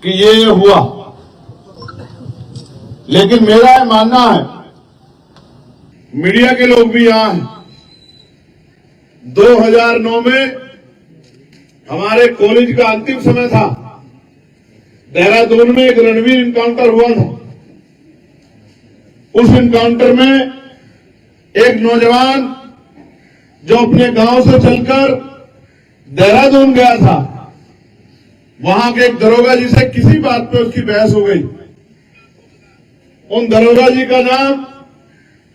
कि ये हुआ, लेकिन मेरा यह मानना है, मीडिया के लोग भी यहां हैं, 2009 में हमारे कॉलेज का अंतिम समय था, देहरादून में एक रणवीर इनकाउंटर हुआ था। उस इनकाउंटर में एक नौजवान जो अपने गांव से चलकर देहरादून गया था, वहां के एक दरोगा जी से किसी बात पे उसकी बहस हो गई। उन दरोगा जी का नाम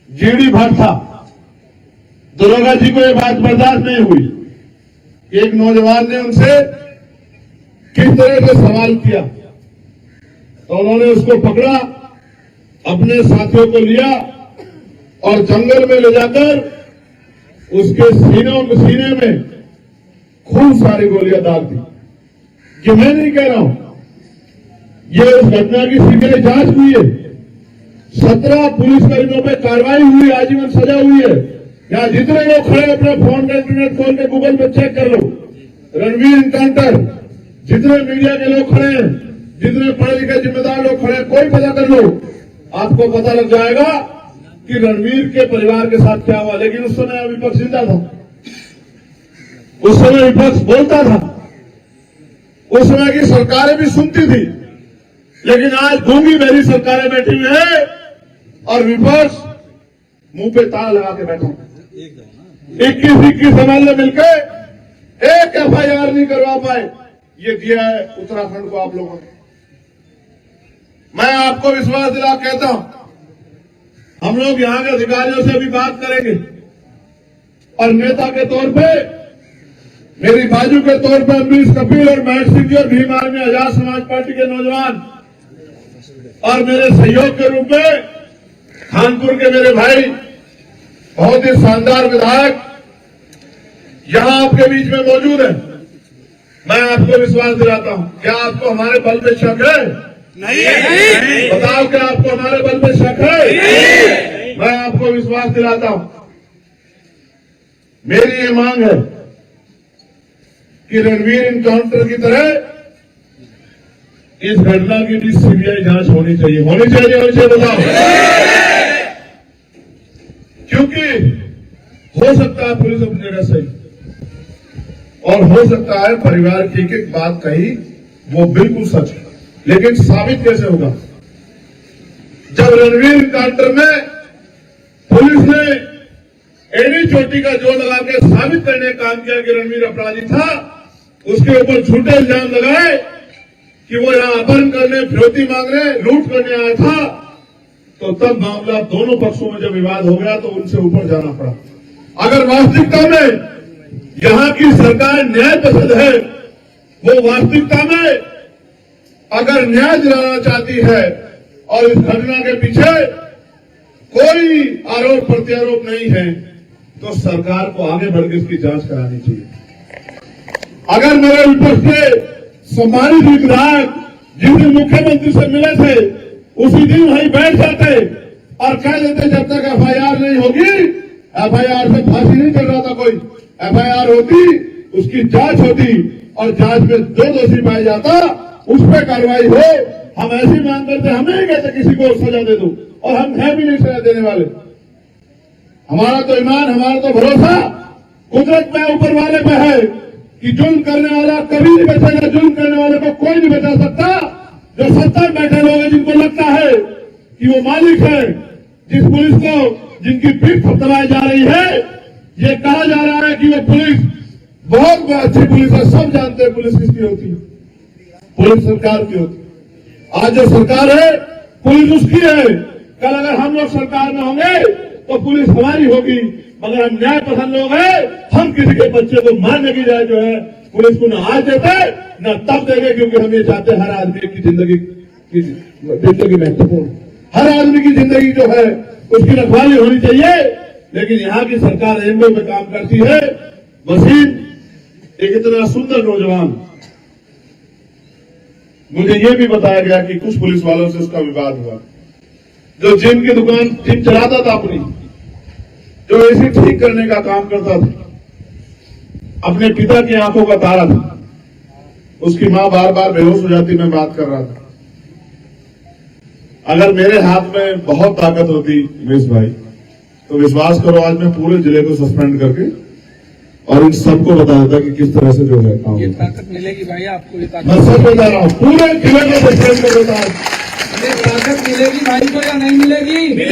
जीडी भट्ट था। दरोगा जी को यह बात बर्दाश्त नहीं हुई कि एक नौजवान ने उनसे किस तरह से सवाल किया, तो उन्होंने उसको पकड़ा, अपने साथियों को लिया और जंगल में ले जाकर उसके सीने में खूब सारी गोलियां दाग दी। कि मैं नहीं कह रहा हूं, ये उस घटना की सीबीआई जांच हुई है, 17 पुलिसकर्मियों पर कार्रवाई हुई, आजीवन सजा हुई है। यहां जितने लोग खड़े अपने फोन का इंटरनेट खोल के गूगल पे चेक कर लो, रणवीर इनकाउंटर, जितने मीडिया के लोग खड़े हैं, जितने पढ़े लिखे जिम्मेदार लोग खड़े हैं, कोई पता कर लो, आपको पता लग जाएगा कि रणवीर के परिवार के साथ क्या हुआ। लेकिन उस समय विपक्ष जिंदा था, उस समय विपक्ष बोलता था, उस समय की सरकारें भी सुनती थी। लेकिन आज गूंगी बहरी सरकारें बैठी हुई है और विपक्ष मुंह पे ताला लगा के बैठा। 21 एमएलए मिलकर एक एफआईआर नहीं करवा पाए। ये दिया है उत्तराखंड को आप लोगों ने। मैं आपको विश्वास दिला कहता हूं, हम लोग यहां के अधिकारियों से भी बात करेंगे और नेता के तौर पे, मेरी बाजू के तौर पे अमरीश कपिल और महक सिंह जी और भीम आर्मी आजाद समाज पार्टी के नौजवान और मेरे सहयोग के रूप में कानपुर के मेरे भाई, बहुत ही शानदार विधायक यहां आपके बीच में मौजूद है। मैं आपको विश्वास दिलाता हूं, क्या आपको हमारे बल पे शक है? नहीं। बताओ, क्या आपको हमारे बल पे शक है? नहीं। मैं आपको विश्वास दिलाता हूं, मेरी ये मांग है कि रणवीर इनकाउंटर की तरह इस घटना की भी सीबीआई जांच होनी चाहिए, होनी चाहिए, बताओ। क्योंकि हो सकता है पुलिस अपनी जगह सही, और हो सकता है परिवार की एक बात कही वो बिल्कुल सच है, लेकिन साबित कैसे होगा? जब रणवीर इनकाउंटर में पुलिस ने एड़ी चोटी का जोर लगा के साबित करने का काम किया कि रणवीर अपराधी था, उसके ऊपर झूठे इल्जाम लगाए कि वो यहां अपहरण करने, फिरौती मांगने, लूट करने आया था, तो तब मामला दोनों पक्षों में जब विवाद हो गया तो उनसे ऊपर जाना पड़ा। अगर वास्तविकता में यहां की सरकार न्याय पसंद है, वो वास्तविकता में अगर न्याय दिलाना चाहती है और इस घटना के पीछे कोई आरोप प्रत्यारोप नहीं है, तो सरकार को आगे बढ़कर इसकी जांच करानी चाहिए। अगर मेरे विपक्ष के सम्मानित विधायक जिस दिन मुख्यमंत्री से मिले थे उसी दिन वहीं बैठ जाते और कह देते जब तक एफआईआर नहीं होगी, एफआईआर से फांसी नहीं चल रहा था कोई, एफआईआर होती, उसकी जांच होती और जांच में जो दोषी पाया जाता उस पर कार्रवाई हो। हम ऐसी मांग करते, हम नहीं कहते किसी को सजा दे दो, और हम है भी नहीं सजा देने वाले। हमारा तो ईमान, हमारा तो भरोसा कुदरत में, ऊपर वाले पे है कि जुल्म करने वाला कभी नहीं बचेगा, जुल्म करने वाले को कोई नहीं बचा सकता। जो सत्ता में बैठे लोग हैं, जिनको लगता है कि वो मालिक है, जिस पुलिस को, जिनकी पीठ थपथपाई जा रही है, ये कहा जा रहा है कि वो पुलिस बहुत अच्छी पुलिस है, सब जानते हैं पुलिस किसकी होती है, पुलिस सरकार की होती है। आज जो सरकार है पुलिस उसकी है, कल अगर हम लोग सरकार में होंगे तो पुलिस हमारी होगी। मगर हम न्याय पसंद लोग हैं, हम किसी के बच्चे को मारने की जाए जो है पुलिस को न आज देते न तब देंगे, क्योंकि हम ये चाहते हैं हर आदमी की जिंदगी महत्वपूर्ण, हर आदमी की जिंदगी जो है उसकी रखवाली होनी चाहिए। लेकिन यहाँ की सरकार रेलवे में काम करती है। वसीम एक इतना सुंदर नौजवान, मुझे ये भी बताया गया कि कुछ पुलिस वालों से उसका विवाद हुआ, जो जिम की दुकान जिम चलाता था अपनी, जो एसी ठीक करने का काम करता था, अपने पिता की आंखों का तारा था, उसकी मां बार बार बेहोश हो जाती, मैं बात कर रहा था। अगर मेरे हाथ में बहुत ताकत होती उमेश भाई, तो विश्वास करो आज मैं पूरे जिले को सस्पेंड करके और इन सबको बता देता कि किस तरह से जो है काम। ये ताकत मिलेगी भाई आपको, ये ताकत मैं सच बता रहा हूँ, पूरे जिले को सस्पेंड कर देता हूँ। ये ताकत मिलेगी भाई को या नहीं मिलेगी? की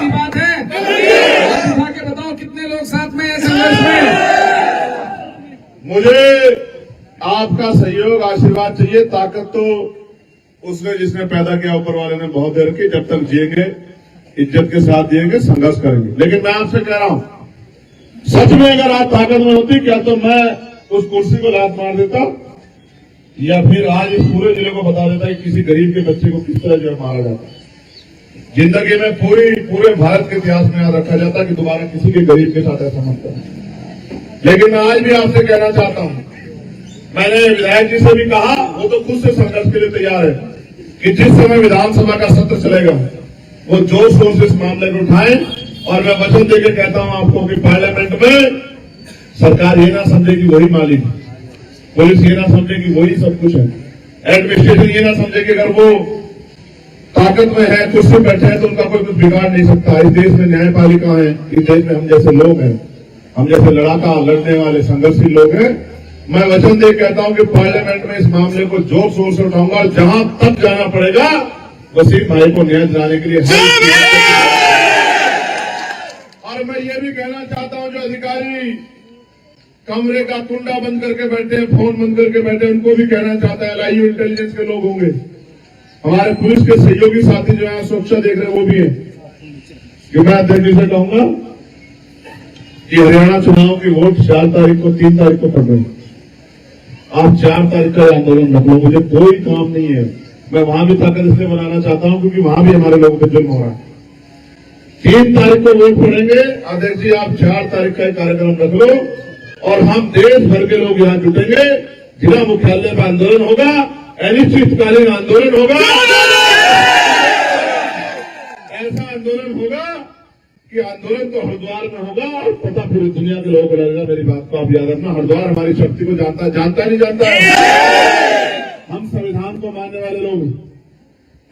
बात है, हाथ उठा के बताओ कितने लोग साथ में हैं संघर्ष में? मुझे आपका सहयोग आशीर्वाद चाहिए। ताकत तो उसने जिसने पैदा किया ऊपर वाले ने बहुत देर की। जब तक जिएंगे इज्जत के साथ जिएंगे, संघर्ष करेंगे। लेकिन मैं आपसे कह रहा हूं, सच में अगर आप ताकत में होती क्या तो मैं उस कुर्सी को लात मार देता, या फिर आज इस पूरे जिले को बता देता कि किसी गरीब के बच्चे को किस तरह जो है मारा जाता। जिंदगी में पूरे भारत के इतिहास में याद रखा जाता कि दोबारा किसी के गरीब के साथ ऐसा मत करना। लेकिन मैं आज भी आपसे कहना चाहता हूं, मैंने विधायक जी से भी कहा, वो तो खुद से संघर्ष के लिए तैयार है कि जिस समय विधानसभा का सत्र चलेगा वो जोर शोर से इस मामले को उठाएं। और मैं वचन देकर कहता हूं आपको कि पार्लियामेंट में सरकार ये ना समझे कि वही मालिक, पुलिस ये ना समझे कि वही सब कुछ है, एडमिनिस्ट्रेशन ये ना समझे कि अगर वो ताकत में है, कुर्सी बैठे हैं तो उनका कोई कुछ बिगाड़ नहीं सकता। इस देश में न्यायपालिका है, इस देश में हम जैसे लोग हैं, हम जैसे लड़ाका लड़ने वाले संघर्षशील लोग हैं। मैं वचन दे कहता हूं कि पार्लियामेंट में इस मामले को जोर शोर से उठाऊंगा और जहां तक जाना पड़ेगा वसीम भाई को न्याय दिलाने के लिए और मैं ये भी कहना चाहता हूं, जो अधिकारी कमरे का कुंडा बंद करके बैठे हैं, फोन बंद करके बैठे हैं, उनको भी कहना चाहता है, LIU इंटेलिजेंस के लोग होंगे, हमारे पुलिस के सहयोगी साथी जो है सुरक्षा देख रहे हैं वो भी है, कि मैं अध्यक्ष से कहूंगा कि हरियाणा चुनाव की वोट 4 तारीख को 3 तारीख को पड़ रही है। आप 4 तारीख का आंदोलन रख लो, मुझे कोई काम नहीं है। मैं वहां भी ताकत इसलिए बनाना चाहता हूं क्योंकि वहां भी हमारे लोगों पे जुल्म हो रहा है। 3 तारीख को वोट पड़ेंगे। अध्यक्ष जी आप 4 तारीख का कार्यक्रम रख लो और हम देश भर के लोग यहां जुटेंगे। जिला मुख्यालय पर आंदोलन होगा, अनिश्चितकालीन आंदोलन होगा, ऐसा आंदोलन होगा कि आंदोलन तो हरिद्वार में होगा और पता पूरी दुनिया के लोगों को लगेगा। मेरी बात को आप याद रखना, हरिद्वार हमारी शक्ति को जानता है, जानता नहीं जानता है। हम संविधान को मानने वाले लोग हैं,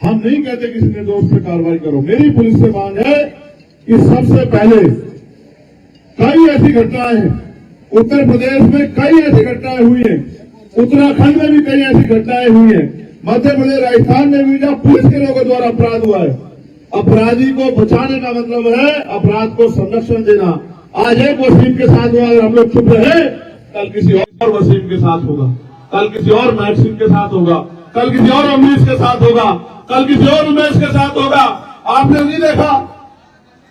हम नहीं कहते किसी निर्दोष पे कार्रवाई करो। मेरी पुलिस से मांग है कि सबसे पहले कई ऐसी घटनाएं हैं, उत्तर प्रदेश में कई ऐसी घटनाएं हुई हैं, उत्तराखंड में भी कई ऐसी घटनाएं हुई हैं, मध्य प्रदेश राजस्थान में भी जब पुलिस के लोगों द्वारा अपराध हुआ है। अपराधी को बचाने का मतलब है अपराध को संरक्षण देना। आज एक वसीम के साथ हुआ, अगर हम लोग चुप रहे, कल किसी और वसीम के साथ होगा, कल किसी और मैक्सिम के साथ होगा, कल किसी और अमरीश के साथ होगा, कल किसी और उमेश के साथ होगा। आपने नहीं देखा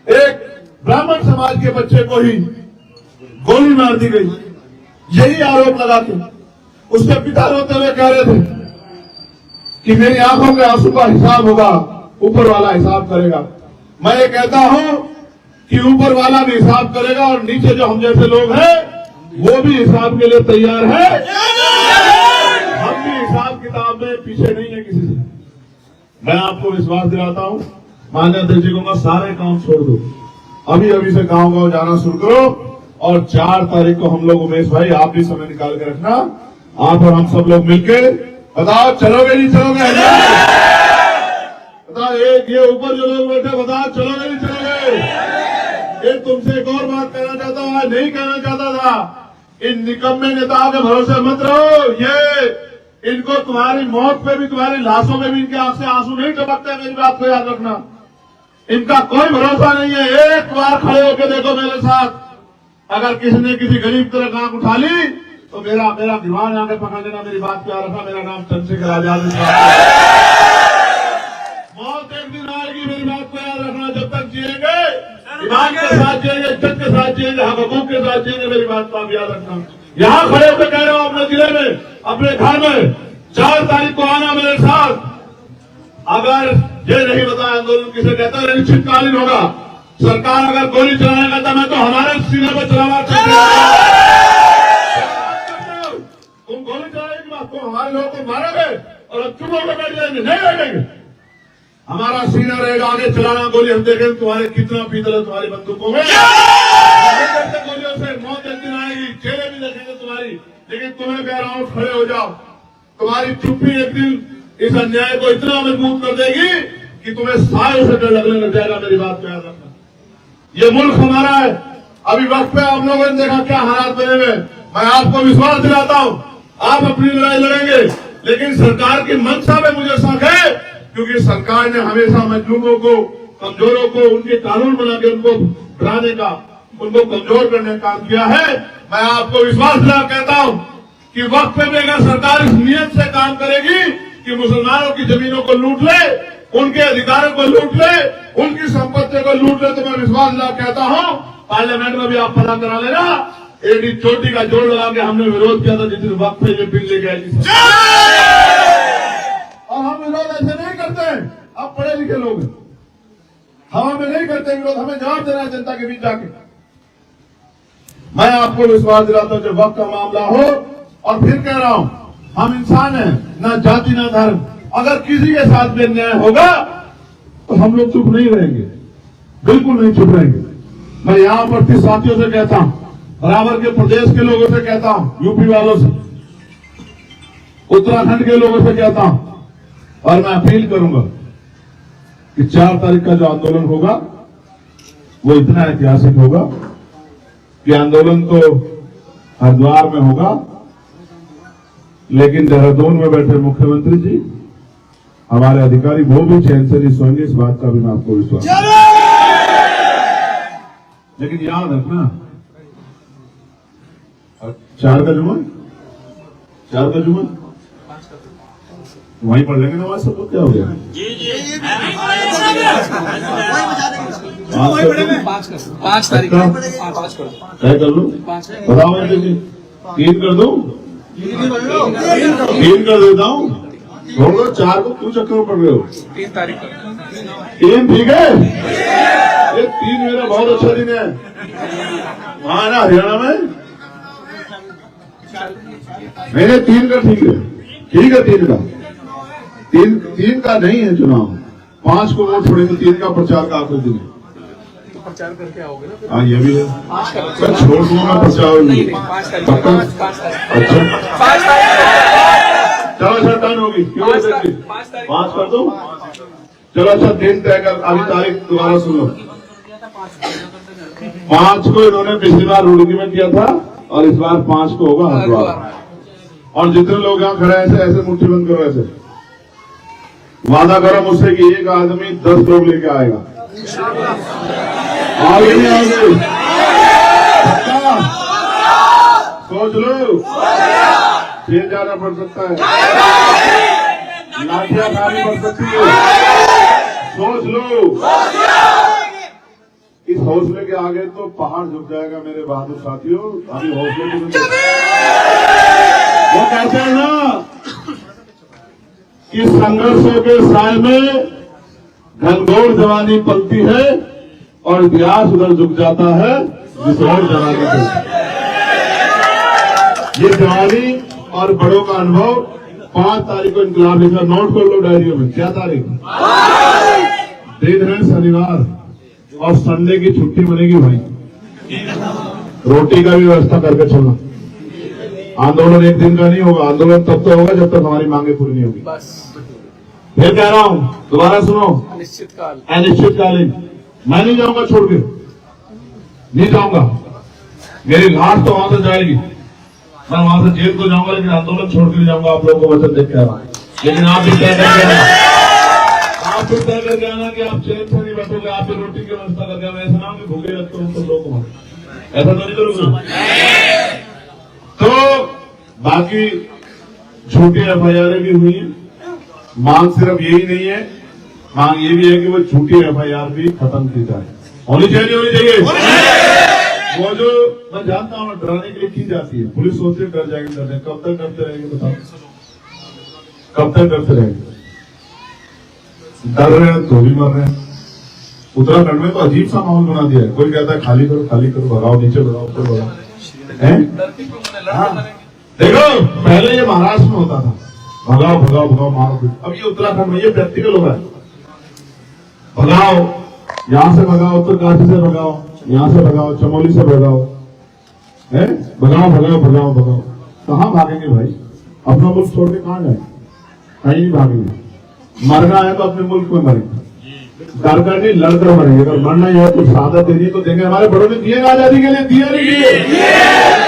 एक ब्राह्मण समाज के बच्चे को ही गोली मार दी गई, यही आरोप लगा के उसके पिता रोते हुए कह रहे थे कि मेरी आंखों के आंसू का हिसाब होगा, ऊपर वाला हिसाब करेगा। मैं ये कहता हूं कि ऊपर वाला भी हिसाब करेगा और नीचे जो हम जैसे लोग हैं वो भी हिसाब के लिए तैयार है। हम भी हिसाब किताब में पीछे नहीं है किसी से। मैं आपको विश्वास दिलाता हूं, माननीय अध्यक्ष जी को सारे काम छोड़ दो, अभी अभी से गांव-गांव जाना शुरू करो और 4 तारीख को हम लोग, उमेश भाई आप भी समय निकाल के रखना, आप और हम सब लोग मिलकर बताओ चलोगे नहीं चलोगे? बताओ एक ये ऊपर जो लोग बैठे बताओ चलोगे नहीं चलोगे? एक तुमसे एक और बात कहना चाहता हूं, आज नहीं कहना चाहता था, इन निकम्मे नेताओं के भरोसे मत रहो। ये इनको तुम्हारी मौत पे भी, तुम्हारी लाशों में भी इनके आंख से आंसू नहीं टपकते, मेरी बात को याद रखना। इनका कोई भरोसा नहीं है। एक बार खड़े होकर देखो मेरे साथ, अगर किसी ने किसी गरीब तरह आंख उठा ली तो मेरा दीवान आके पकड़ लेना, मेरी बात को याद रखना। मेरा नाम चंद्रशेखर आजाद है। मौत एक दिन आएगी, मेरी बात को याद रखना। जब तक जिएंगे ईमान के साथ जिएंगे, इज्जत के साथ जिएंगे, हकूक के साथ जिएंगे, मेरी बात को आप याद रखना। यहाँ खड़े होकर कह रहे हो अपने जिले में, अपने घर में 4 तारीख को आना मेरे साथ। अगर ये नहीं बताया आंदोलन किसे कहता है, अनिश्चितकालीन होगा। सरकार अगर गोली चलाने का था, मैं तो हमारे सीने पर चलावा तुम गोली चलाने की बात, तुम हमारे लोगों को मारोगे और अब चुप होकर बैठ जाएंगे, नहीं बैठेंगे। हमारा सीना रहेगा, आगे चलाना गोली, हम देखेंगे तुम्हारे कितना पीतल है तुम्हारी बंदूकों में। गोलियों से मौत एक दिन आएगी, चेहरे भी देखेंगे तुम्हारी, लेकिन तुम्हें कह रहा हूं खड़े हो जाओ। तुम्हारी चुप्पी एक दिन इस अन्याय को इतना मजबूत कर देगी कि तुम्हें सालों से डर लगने लग जाएगा। मेरी बात को याद रखना, ये मुल्क हमारा है। अभी वक्त पे आप लोगों ने देखा क्या हालात बने हुए। मैं आपको विश्वास दिलाता हूं, आप अपनी लड़ाई लड़ेंगे, लेकिन सरकार की मंशा में मुझे शक है, क्योंकि सरकार ने हमेशा मजलूमों को, कमजोरों को उनके कानून बना के उनको डराने का, उनको कमजोर करने का काम किया है। मैं आपको विश्वास दिला कहता हूं कि वक्त पे भी अगर सरकार इस नियत से काम करेगी कि मुसलमानों की जमीनों को लूट ले, उनके अधिकारों को लूट ले, उनकी संपत्ति को लूट ले, तो मैं विश्वास दिला कहता हूं पार्लियामेंट में भी आप पता करा लेना। एडी चोटी का जोड़ लगा के हमने विरोध किया था जिस दिन वक्त पे ये बिल लेके आई। और हम विरोध ऐसे नहीं करते, आप पढ़े लिखे लोग हैं, हम हमें नहीं करते विरोध, हमें जवाब देना है जनता के बीच जाके। मैं आपको विश्वास दिलाता हूं जब वक्त का मामला हो, और फिर कह रहा हूं हम इंसान हैं, ना जाति ना धर्म। अगर किसी के साथ भी अन्याय होगा तो हम लोग चुप नहीं रहेंगे, बिल्कुल नहीं चुप रहेंगे। मैं यहां पर फिर साथियों से कहता हूं, बराबर के प्रदेश के लोगों से कहता हूं, यूपी वालों से, उत्तराखंड के लोगों से कहता हूं, और मैं अपील करूंगा कि 4 तारीख का जो आंदोलन होगा वो इतना ऐतिहासिक होगा कि आंदोलन तो हरिद्वार में होगा, लेकिन देहरादून में बैठे मुख्यमंत्री जी, हमारे अधिकारी वो भी चैन से नहीं सोएंगे, इस बात का भी मैं आपको विश्वास। लेकिन याद रखना 4 का जुम्मा, 4 का जुम्मा वहीं पढ़ लेंगे ना, सब क्या हो गया? जी 5 तारीख तय कर लो, बताओ मुझे 3 कर दो, 3 कर देता हूँ, छोड़ दो 4 को क्यों चक्कर में पड़ रहे हो? 3 तारीख 3 ठीक है, ये 3 मेरा बहुत अच्छा दिन है वहां ना हरियाणा में। नहीं 3 का ठीक है, ठीक है 3 का, 3 का नहीं है चुनाव, 5 को वोट छोड़ेंगे, 3 का प्रचार का आखिरी दिन है। प्रचार करके आओगे ना? हाँ ये भी है, मैं छोड़ दूंगा प्रचार। अच्छा चलो अच्छा टर्न होगी, क्यों 5 कर दो, चलो अच्छा दिन तय कर, अभी तारीख दोबारा सुन लो। 5 को इन्होंने पिछली बार रुड़की में किया था, और इस बार 5 को होगा हरिद्वार। और जितने लोग यहाँ खड़े हैं ऐसे मुट्ठी बंद करो, ऐसे वादा करो मुझसे कि एक आदमी 10 लोग लेके आएगा। आगे नहीं आगे, सोच लो, फिर जाना पड़ सकता है, लाठियां खानी पड़ सकती है, सोच लो। इस हौसले के आगे तो पहाड़ झुक जाएगा मेरे बहादुर साथियों। अभी हौसले की वो कहते हैं ना कि संघर्षों के साय में घनघोर जवानी पलती है, और इतिहास उधर झुक जाता है जिस और जवानी पलती। ये जवानी और बड़ों का अनुभव 5 तारीख को इनकलाब लिखा, नोट कर लो डायरियों में। क्या तारीख? दिन है शनिवार, और संडे की छुट्टी बनेगी भाई, रोटी का भी व्यवस्था करके चलना। आंदोलन एक दिन का नहीं होगा, आंदोलन तब तो होगा जब तक हमारी मांगे पूरी नहीं होगी। फिर कह रहा हूं, दोबारा सुनो, अनिश्चितकालीन। मैं नहीं जाऊंगा छोड़ के, नहीं जाऊंगा, मेरी लाश तो वहां से जाएगी, मैं वहां से जेल को जाऊंगा, लेकिन आंदोलन छोड़ के नहीं जाऊंगा। आप लोगों को वचन देख के आ रहा हूं, लेकिन आप भी तय करके आना, आप भी तय करके आना कि आप चैन से नहीं बैठोगे, आप भी रोटी की व्यवस्था करके आना। ऐसा ना कि भूखे रखते हो तो लोग, ऐसा तो नहीं करोगे। तो बाकी झूठी FIR भी हुई है, मांग सिर्फ यही नहीं है, मांग ये भी है कि वो झूठी FIR भी खत्म की जाए। होनी चाहिए, होनी चाहिए। वो जो मैं जानता हूँ डराने के लिए की जाती है, पुलिस सोचती है डर जाएगी, डर जाएगी। कब तक डरते रहेंगे बताओ, कब तक डरते रहेंगे? डर रहे हैं तो भी मर रहे हैं। उत्तराखंड में तो अजीब सा माहौल बना दिया है, कोई कहता है खाली करो, खाली करो, भगाओ नीचे, भगाओ ऊपर, भगाओ। हाँ। देखो पहले ये महाराष्ट्र में होता था, भगाओ भगाओ भगाओ मारो। अब ये उत्तराखंड में ये प्रैक्टिकल हो रहा है, भगाओ, यहां से भगाओ, उत्तरकाशी से भगाओ, यहां से भगाओ, चमोली से भगाओ, है भगाओ भगाओ भगाओ भगाओ। कहाँ भागेंगे भाई? अपना मुल्क छोड़ के कहाँ जाए? कहीं नहीं भागेंगे। मरना है तो अपने मुल्क में मरेंगे, डर कर नहीं लड़कर मरेंगे। अगर मरना ही है तो शहादत देनी तो देंगे। हमारे बड़ों ने दिए आजादी के लिए, दिए नहीं दिए?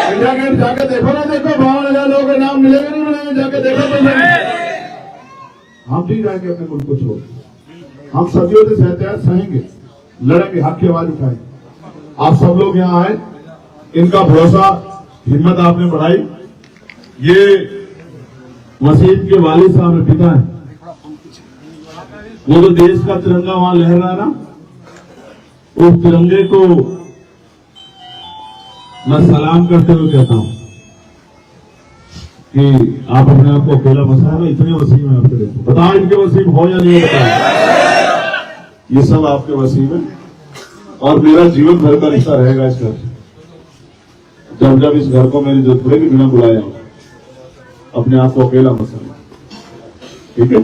इंडिया गेट जाके देखो ना, देखो 52,000 लोगों के नाम मिलेंगे नहीं मिलेंगे, जाके देखो तो सही। हम नहीं जाएंगे अपने मुल्क को छोड़, हम सदियों से सहते हैं, सहेंगे, लड़ेंगे, हक की आवाज उठाएंगे। आप सब लोग यहाँ आए, इनका भरोसा, हिम्मत आपने बढ़ाई। ये वसीम के वालिद साहब में पिता है, वो जो देश का तिरंगा वहां लहर रहा है ना, उस तिरंगे को मैं सलाम करते हुए कहता हूं कि आप अपने आप को अकेला बसाए ना, इतने वसीम है आपके। देखो बताओ इनके वसीम हो या नहीं बताओ? ये सब आपके वसीम है और मेरा जीवन भर का रिश्ता रहेगा इस घर से। जब जब इस घर को मेरी जरूरत पड़ेगी बिना बुलाया अपने आप को अकेला मत समझना, ठीक है?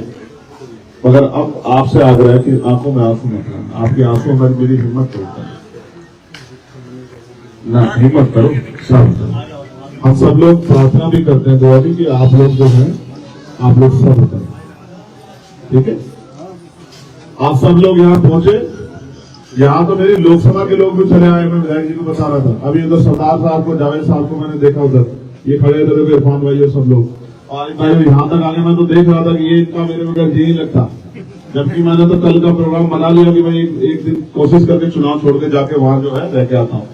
मगर अब आपसे आग्रह है कि आंखों में आंसू मत लाना, आपकी आंखों में मेरी हिम्मत तोड़ता ना, हिम्मत करो, सब करो। हम सब लोग प्रार्थना भी करते हैं, दुआ भी, कि आप लोग जो हैं आप लोग सब करें, ठीक है? आप सब लोग यहाँ पहुंचे। यहाँ तो मेरी लोकसभा के लोग भी चले आए, मैं विधायक जी को बता रहा था। अभी उधर सरदार साहब को, जावेद साहब को मैंने देखा, उधर ये खड़े थे, इरफान भाई और सब लोग। और यहाँ तक आगे मैं तो देख रहा था कि ये इनका मेरे बगैर जी नहीं लगता, जबकि मैंने तो कल का प्रोग्राम बना लिया कि मैं एक दिन कोशिश करके चुनाव छोड़ के जाके वहां जो है रह के आता हूँ,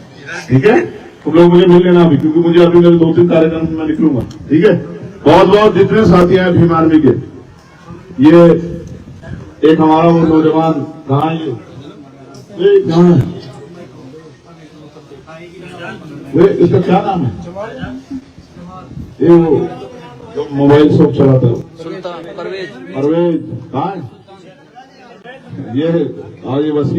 ठीक है? तुम लोग मुझे मिल लेना अभी, क्योंकि मुझे अभी मेरे 2-3 कार्यक्रम में निकलूंगा, ठीक है? बहुत बहुत जितने साथी हैं भीम आर्मी के, ये एक हमारा वो नौजवान कहाँ है, ये कहाँ है, इसका क्या नाम है? ये वो मोबाइल शॉप चलाता है, परवेज कहाँ है? ये वसीम